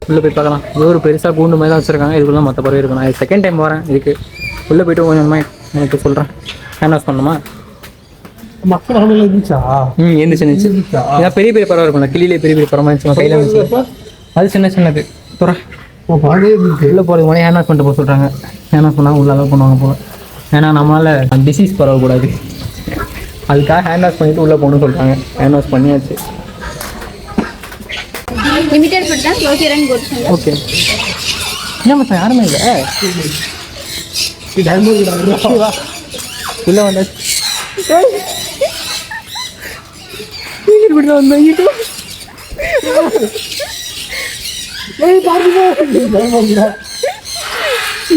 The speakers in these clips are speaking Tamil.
உள்ளே போய் பார்க்கலாம். இது ஒரு பெருசாக கூண்டு மாதிரி தான் வச்சுருக்காங்க. இதுக்குள்ளே மற்ற பறவை இருக்கும். நான் செகண்ட் டைம் வரேன் இதுக்கு. உள்ளே போய்ட்டு கொஞ்சமாக எனக்கு சொல்கிறேன். ஹேண்ட் வாஷ் பண்ணுமா? மக்கள் இருந்துச்சா? இருந்துச்சு. ஏதாவது பெரிய பெரிய பறவை இருக்கும்ல, கிளியிலே பெரிய பெரிய பறவை இருந்துச்சு கையில் இருந்துச்சு. அது சின்னது துற உள்ளே போகிறதுக்கு முன்னாடி ஹேண்ட் வாஷ் பண்ணிட்டு போக சொல்கிறாங்க. ஹேண்ட் வாஷ் பண்ணால் உள்ளே அலோவ் பண்ணுவாங்க போல. ஏன்னா நம்மளால் டிசீஸ் பரவக்கூடாது, அதுக்காக ஹேண்ட் வாஷ் பண்ணிவிட்டு உள்ளே போகணும்னு சொல்கிறாங்க. ஹேண்ட் வாஷ் பண்ணியாச்சு. ஓகே. என்ன மச்சான் யாருமே இல்லை உள்ளே வந்தாச்சு.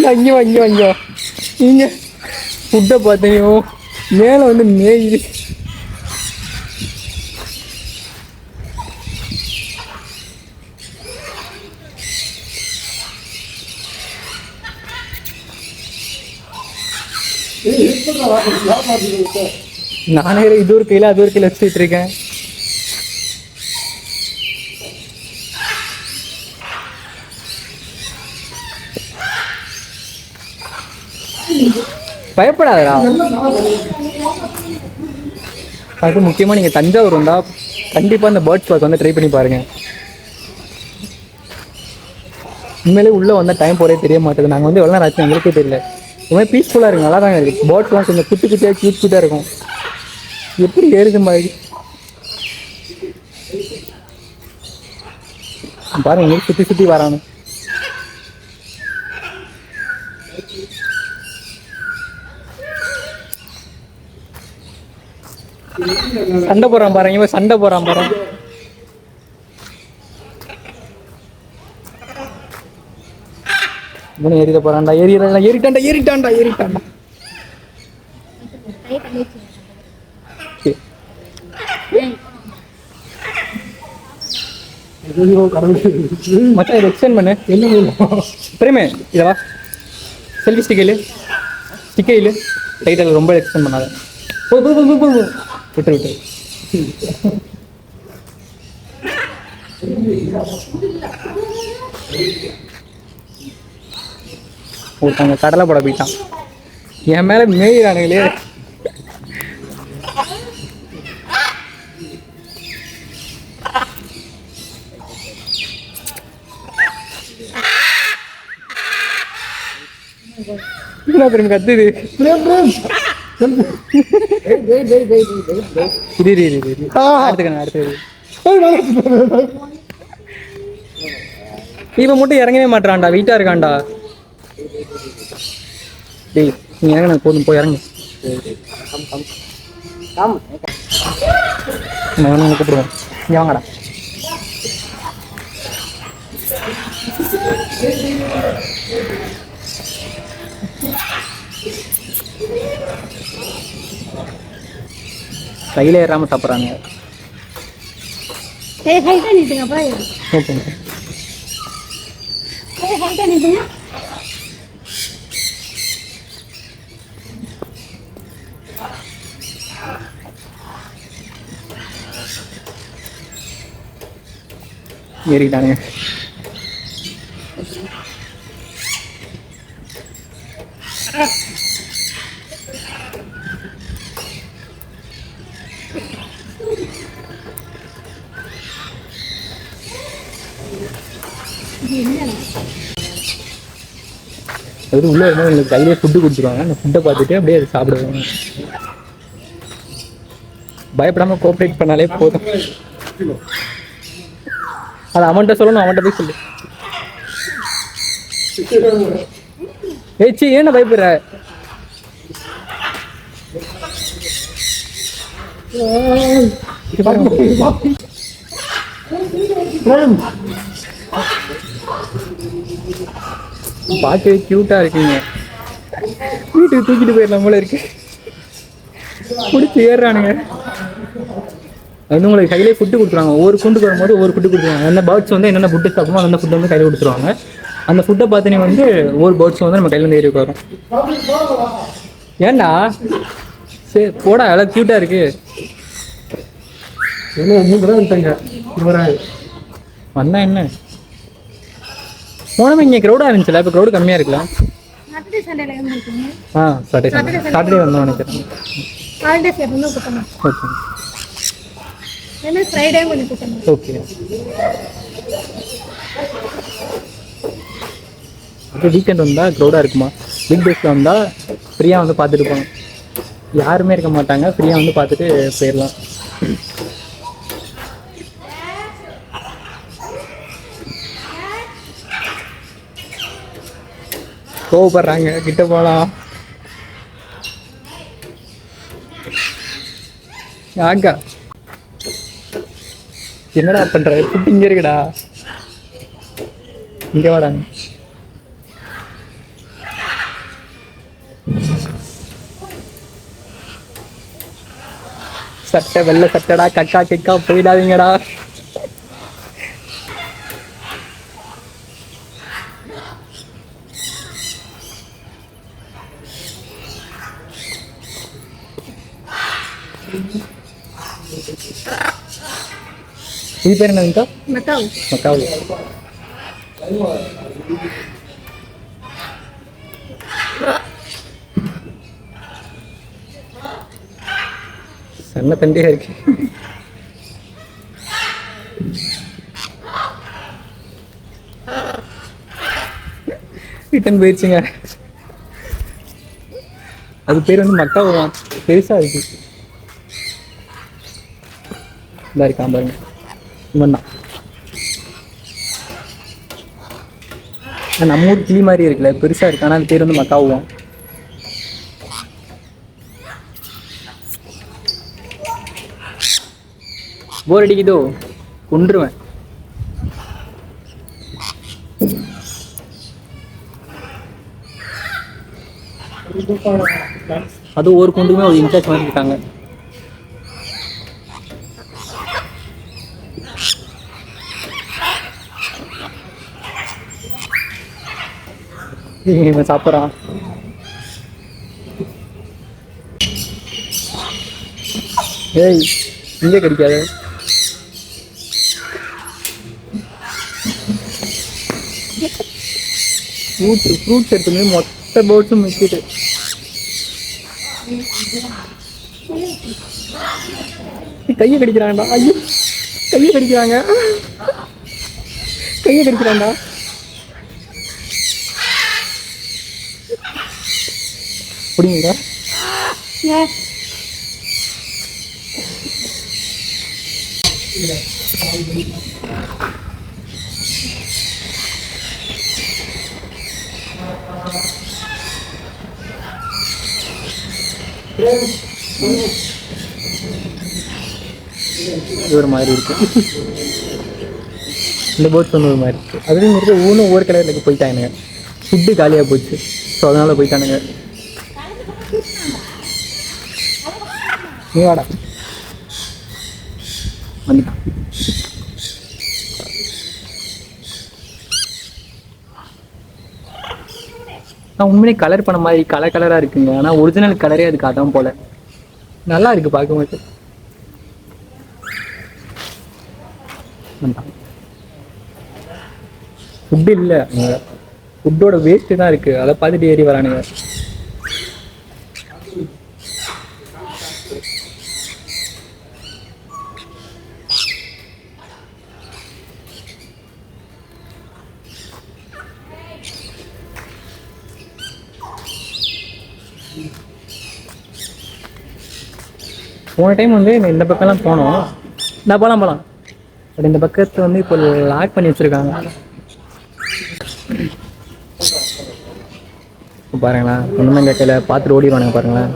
அங்கே நீங்க ஃபுட்டை பார்த்தீங்க மேலே வந்து மேயுது. நானே இது ஒரு கையில் அது ஒரு கையில் வச்சுட்டு இருக்கேன். பயப்படாதடா. அது முக்கியமாக நீங்கள் தஞ்சாவூர் வந்தால் கண்டிப்பாக இந்த பேர்ட்ஸ் பார்க் வந்து ட்ரை பண்ணி பாருங்கள். உண்மையிலே உள்ளே வந்தால் டைம் போகிறே தெரிய மாட்டேது. நாங்கள் வந்து எவ்வளோ நேரம் ஆச்சு எங்களுக்கே தெரியல. ரொம்ப பீஸ்ஃபுல்லாக இருக்குது, நல்லா தாங்க இருக்குது. பேர்ட்ஸ்லாம் கொஞ்சம் குட்டி குட்டியாக க்யூட்டாக இருக்கும். எப்படி ஏறுது மாதிரி பாருங்க, எங்களுக்கு சுற்றி சுற்றி வரானு. சண்டை போறான் பாருங்க, இவன் சண்டை போறான் பாருங்க. இவனு ஏறிட போறான்டா, ஏறிட்டான்டா. மச்சான் இதை எக்ஸ்டெண்ட் பண்ணு. என்ன பிரேமே இதவா செல்ஃபி ஸ்டிக்கையில் டைட்டில் ரொம்ப எக்ஸ்டெண்ட் பண்ணாத. விட்டு ஒருத்தவங்க கடலை போட போயிட்டான். என் மேல மேயிறானுங்களே. என்ன பிரேம் கத்துது? இவன் மட்டும் இறங்கவே மாட்டான்டா, வெயிட்டா இருக்கான்டா. டேய் நீ இறங்க, போதும் போய் இறங்கு. கூப்பிடுவோம், நீ வாங்கடா. கையில ஏறாம சாப்பிட்றாங்க. ஏறிட்டானுங்க. அது உள்ள இருந்தால் எங்களுக்கு கையிலே ஃபுட்டு கொடுத்துருவாங்க. அந்த ஃபுட்டை பார்த்துட்டு அப்படியே அதை சாப்பிடுவாங்க. பயப்படாமல் கோஆப்ரேட் பண்ணாலே போதும். அது அவன்கிட்ட சொல்லணும், அவன்கிட்ட போய் சொல்லு. ஏச்சி ஏன்னா பயப்படுற? பார்க்கவே கியூட்டா இருக்கீங்க. வீட்டுக்கு தூக்கிட்டு போயிடலாம் போல இருக்கு. பிடிச்சி ஏறுறானுங்க. வந்து உங்களுக்கு கையிலே ஃபுட்டு கொடுத்துருவாங்க. ஒவ்வொரு குண்டுக்கு வரும்போது ஒவ்வொரு ஃபுட்டு கொடுத்துருவாங்க. அந்த பேர்ட்ஸ் வந்து என்னென்ன ஃபுட்டு சாப்பிடுமோ அந்த ஃபுட்டு வந்து கையில் கொடுத்துருவாங்க. அந்த ஃபுட்டை பார்த்தீங்கன்னா வந்து ஒவ்வொரு பேர்ட்ஸும் வந்து நம்ம கையிலேருந்து ஏறி வரும். ஏண்டா சரி போடா, எல்லாம் க்யூட்டாக இருக்கு. என்ன 3 தடவை வந்துட்டாங்க. வந்தா என்ன போனமே இங்கே க்ரௌடாக இருந்துச்சுல, இப்போ க்ரௌடு கம்மியாக இருக்குல்ல? சாட்டர்டே சண்டேல எங்க இருக்கீங்க? சாட்டர்டே வந்தோம் நினைக்கிறேன். ஹாலிடேஸ் எப்பவுமே கூட்டமா ஓகே ஏன்னா ஃப்ரைடே கொஞ்சம் கூட்டமா ஓகே. அப்போ வீக்கெண்ட் வந்தால் க்ரௌடாக இருக்குமா? வீக் டேஸில் வந்தால் ஃப்ரீயாக வந்து பார்த்துட்டு போகணும், யாருமே இருக்க மாட்டாங்க, ஃப்ரீயாக வந்து பார்த்துட்டு போயிடலாம். கோவப்படுறாங்க, கிட்ட போகலாம். ஆக்கா என்னடா பண்ற? ஃபுட் இங்கே இருக்குடா, இங்கே வாடாங்க. சட்டை வெள்ளை சட்டைடா, கக்கா கிக்கா போயிடாதீங்கடா. இது பேர் என்னங்கக்கா? மக்காவு மக்காவு. சன்ன தண்டியா இருக்கு. ரிட்டன் போயிடுச்சுங்க. அது பேர் வந்து மக்காவுதான், பெருசா இருக்கு. இதா இருக்கான் பாருங்க, இவன் தான். நம்ம ஊர் கிளி மாதிரி இருக்குல்ல, பெருசா இருக்கு, ஆனால் அது பேர் வந்து மக்காவுவான். போர் அடிக்குதோ, கொன்றுவேன். அது ஒரு குண்டுமே ஒரு இன்சார்ஜ் மாதிரி இருக்காங்க. இவன் சாப்பிட்றான். ஏய் இங்கே கிடைக்காது. ஃப்ரூட்ஸ் எடுத்துமே மொத்த பேர்ட்ஸும் மிச்சிட்டு. கையை கடிக்கிறாங்கடா, ஐயோ கையை கடிக்கிறாங்க, கையை கடிக்கிறான்டா. புரியுங்களா? இது ஒரு மாதிரி இருக்கு. இந்த போட்ஸ் வந்து ஒரு மாதிரி இருக்கு. அதுலேயும் ஒவ்வொன்றும் ஒவ்வொரு கலரில் போயிட்டானுங்க. ஃபுட்டு காலியாக போச்சு, ஸோ அதனால போயிட்டானுங்க. நீ வாடா வந்துட்டான். நான் உண்மையிலே கலர் பண்ண மாதிரி கலராக இருக்குங்க, ஆனால் ஒரிஜினல் கலரே அதுக்கு அதான் போல. நல்லா இருக்கு பார்க்கும்போது. ஃபுட்டு இல்லை, ஃபுட்டோட வேஸ்ட்டு தான் இருக்குது, அதை பார்த்துட்டு ஏறி வரானுங்க. போன டைம் வந்து இந்த பக்கம்லாம் போனோம், நான் போகலாம் பட் இந்த பக்கத்தை வந்து இப்போ லாக் பண்ணி வச்சுருக்காங்க. பாருங்களேன், ஒன்றுமே கேட்கல, பார்த்துட்டு ஓடிடுவானுங்க பாருங்களேன்.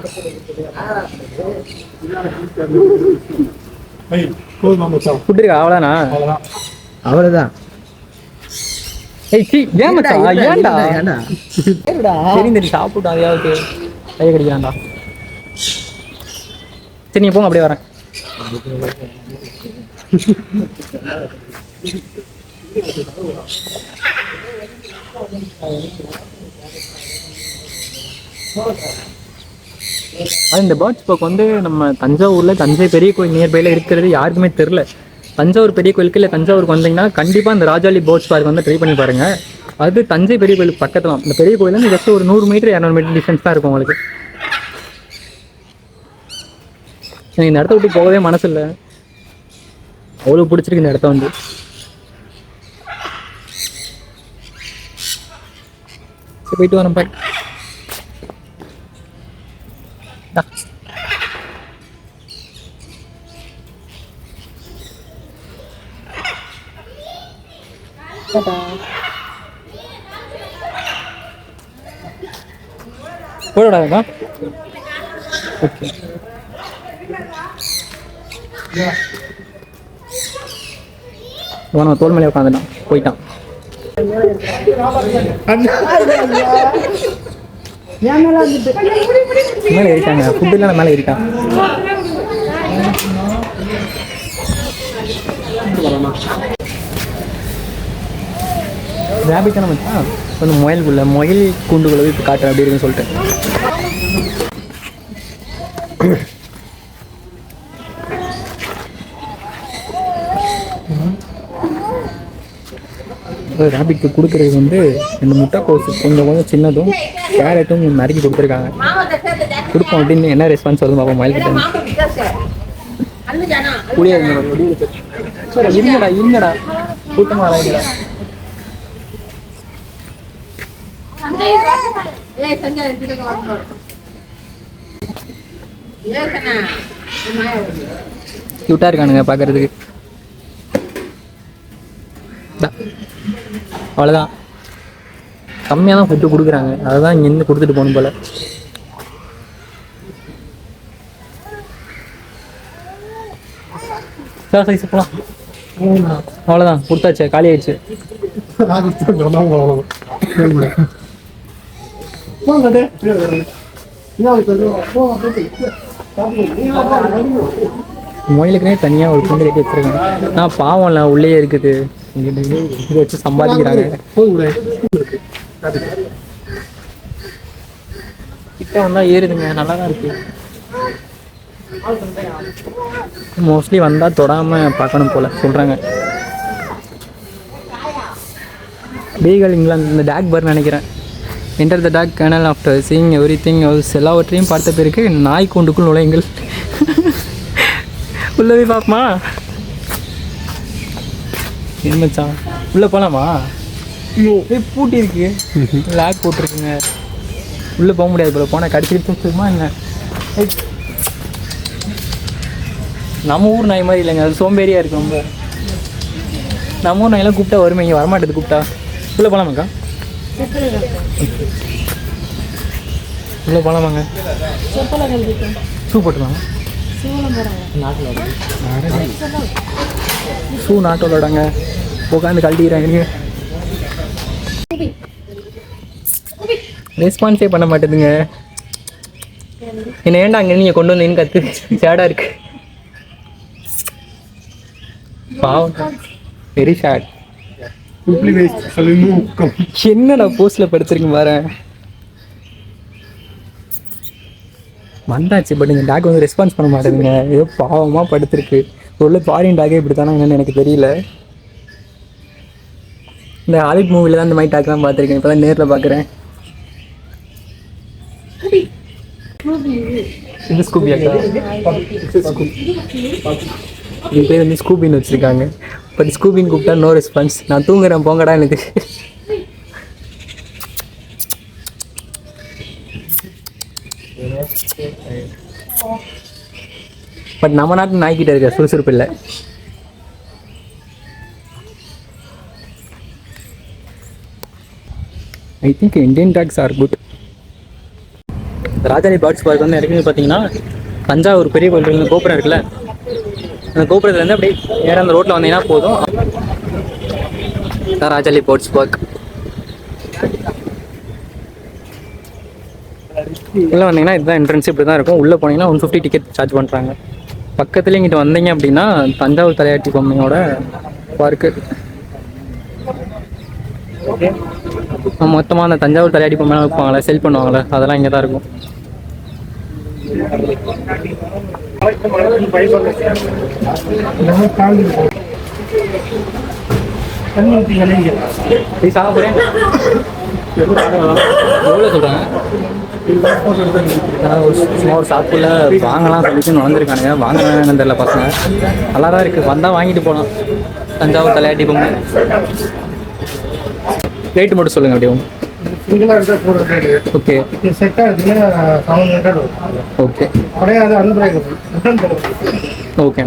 ஃபுட்டு இருக்கா? அவ்வளோதானா? அவ்வளோதான். ஏய் சி ஏன் மச்சான், ஏன்டா சரி சாப்பிட்டு அதையாவது கையை கடிக்கிறான்டா. சரி நீ போங்க, அப்படியே வரேன். அது இந்த பேர்ட்ஸ் பார்க் வந்து நம்ம தஞ்சாவூரில் தஞ்சை பெரிய கோயில் நியர்பையில் இருக்கிறது யாருக்குமே தெரில. தஞ்சாவூர் பெரிய கோயிலுக்கு இல்லை தஞ்சாவூருக்கு வந்தீங்கன்னா கண்டிப்பாக இந்த ராஜாளி பேர்ட்ஸ் பார்க் வந்து ட்ரை பண்ணி பாருங்கள். அது தஞ்சை பெரிய கோயில் பக்கத்துல. இந்த பெரிய கோயிலேருந்து ஜஸ்ட் ஒரு 100 மீட்டர் 200 மீட்டர் டிஸ்டன்ஸ் தான் இருக்கும் உங்களுக்கு. எனக்கு இந்த இடத்த விட்டு போகவே மனசு இல்லை, அவ்வளோ பிடிச்சிருக்கு இந்த இடத்த வந்து. சரி போயிட்டு வரேன் பாய். போடாதா? ஓகே. இவன் தோல் மேலே உட்காந்துட்டான், போயிட்டான். மேலே ஏறிட்டாங்க, ஃபுட்டு எல்லாம் மேலே ஏறிட்டான். ரேபிட்டான மச்சான் கொஞ்சம் முயலுக்குள்ள முயல் கூண்டுக்குள்ள போய் இப்போ காட்டுறேன் அப்படி இருக்குன்னு சொல்லிட்டு. ரேபிட்க்கு கொடுக்குறது வந்து 2 முட்டைக்கோஸ் கொஞ்சம் கொஞ்சம் சின்னதும் கேரட்டும் நறுக்கி கொடுத்துருக்காங்க. கொடுப்போம் அப்படின்னு என்ன ரெஸ்பான்ஸ் வருது பார்ப்போம். முயல்கிட்ட இருங்கடா இருங்கடா கூட்டமாக வராங்கடா. கியூட்டா இருக்கானுங்க பார்க்கறதுக்கு. அவ்வளோதான், கம்மியாக தான் ஃபுட்டு கொடுக்குறாங்க, அதை தான் இங்கேருந்து கொடுத்துட்டு போகணும் போல. சைஸ் போகலாம். அவ்வளோதான், கொடுத்தாச்சு, காலி ஆயிடுச்சு. மொயிலுக்குனே தனியாக ஒரு கூண்டு கட்டி வச்சிருக்காங்க. நான் பாவம் இல்லை, உள்ளே இருக்குது, இதை வச்சு சம்பாதிக்கிறாங்க. கிட்ட வந்தால் ஏறுதுங்க, நல்லா தான் இருக்கு. மோஸ்ட்லி வந்தால் தொடாமல் பார்க்கணும் போல் சொல்கிறாங்க. பீகல் இங்கிலாந்து, இந்த டாக் பர் நினைக்கிறேன். Enter the dog kennel after seeing everything house. எல்லாவற்றையும் பார்த்த பிறகு நாய் கூண்டுக்குள் நுழையுங்கள். உள்ளே போய் பார்ப்போமா? என்னச்சான் உள்ளே போகலாமா? பூட்டி இருக்கு, லாக் போட்டிருக்குங்க, உள்ளே போக முடியாது போல. போனால் கடிச்சிருச்சுமா என்ன? நம்ம ஊர் நாய் மாதிரி இல்லைங்க, அது சோம்பேறியாக இருக்கு ரொம்ப. நம்ம ஊர் நாயெல்லாம் கூப்பிட்டா வருமே, இங்கே வரமாட்டேது கூப்பிட்டா. உள்ளே போகலாமாக்கா? உள்ளே போகலாமாங்க? ஷூ போட்டுக்கலாம். ஷூ நாட்டோடாங்க, உட்காந்து கழட்டிக்கிறாங்க. ரெஸ்பான்ஸே பண்ண மாட்டேதுங்க. என்ன ஏன்டா அங்கே நீங்கள் கொண்டு வந்தீங்கன்னு கற்று சேடாக இருக்கு. பாவம், வெரி சேட். என்னடா போஸ்ட்ல படுத்துருக்கீங்க பாரு. வந்தாச்சு, பட் இந்த டாக் வந்து ரெஸ்பான்ஸ் பண்ண மாட்டேங்குங்க. ஏதோ பாவமாக படுத்துருக்கு. உள்ள ஃபாரின் டாகே இப்படி தானே என்னன்னு எனக்கு தெரியல. இந்த ஹாலிவுட் மூவில தான் இந்த மாதிரி டாக் தான் பார்த்துருக்கேன், இப்போ தான் நேரில் பார்க்குறேன். இது ஸ்கூபியாக்கா? இது பேர் வந்து ஸ்கூபின்னு வச்சுருக்காங்க. பட் ஸ்கூபின்னு கூப்பிட்டா நோ ரெஸ்பான்ஸ். நான் தூங்குறேன் போங்கடா எனக்கு. பட் நம்ம நாட்டு நாய்க்கிட்ட இருக்க சுறுசுறுப்பு இல்லை. I think Indian dogs are good. ராஜாணி பேர்ட்ஸ் பார்க் வந்து இறங்கி பார்த்தீங்கன்னா தஞ்சாவூர் பெரிய கோயில் கோபுரம் இருக்குல்ல, அந்த கோபுரத்துலேருந்து அப்படியே நேராக அந்த ரோட்டில் வந்தீங்கன்னா போதும். ராஜாலி பேர்ட்ஸ் பார்க் உள்ளே வந்தீங்கன்னா இதுதான் என்ட்ரன்ஸ். இப்படி தான் இருக்கும். உள்ளே போனீங்கன்னா 150 டிக்கெட் சார்ஜ் பண்ணுறாங்க. பக்கத்துலேயே இங்கிட்ட வந்தீங்க அப்படின்னா தஞ்சாவூர் தலையாட்டி பொம்மையோட பார்க்கு. மொத்தமாக அந்த தஞ்சாவூர் தலையாட்டி பொம்மைலாம் வைப்பாங்களே, செல் பண்ணுவாங்களே, அதெல்லாம் இங்கே தான் இருக்கும். நீ சாப்பிட போறேன் எவ்வளோ சொல்கிறாங்க? சும்மா ஒரு ஷாப்பில் வாங்கலாம் சொல்லிட்டு நுழைஞ்சிருக்கானுங்க. வாங்கினு தெரியல பசங்க. நல்லா தான் இருக்குது. வந்தால் வாங்கிட்டு போகலாம். தஞ்சாவூர் தலையாட்டி பொம்மை ரேட்டு மட்டும் சொல்லுங்கள் அப்படியே. சிங்கிளாக எடுத்தால் 400. ஓகே இது செட்டாக எடுத்தீங்கன்னா 700 வரும். ஓகே கிடையாது அன்பிரேக்கபிள். ஓகே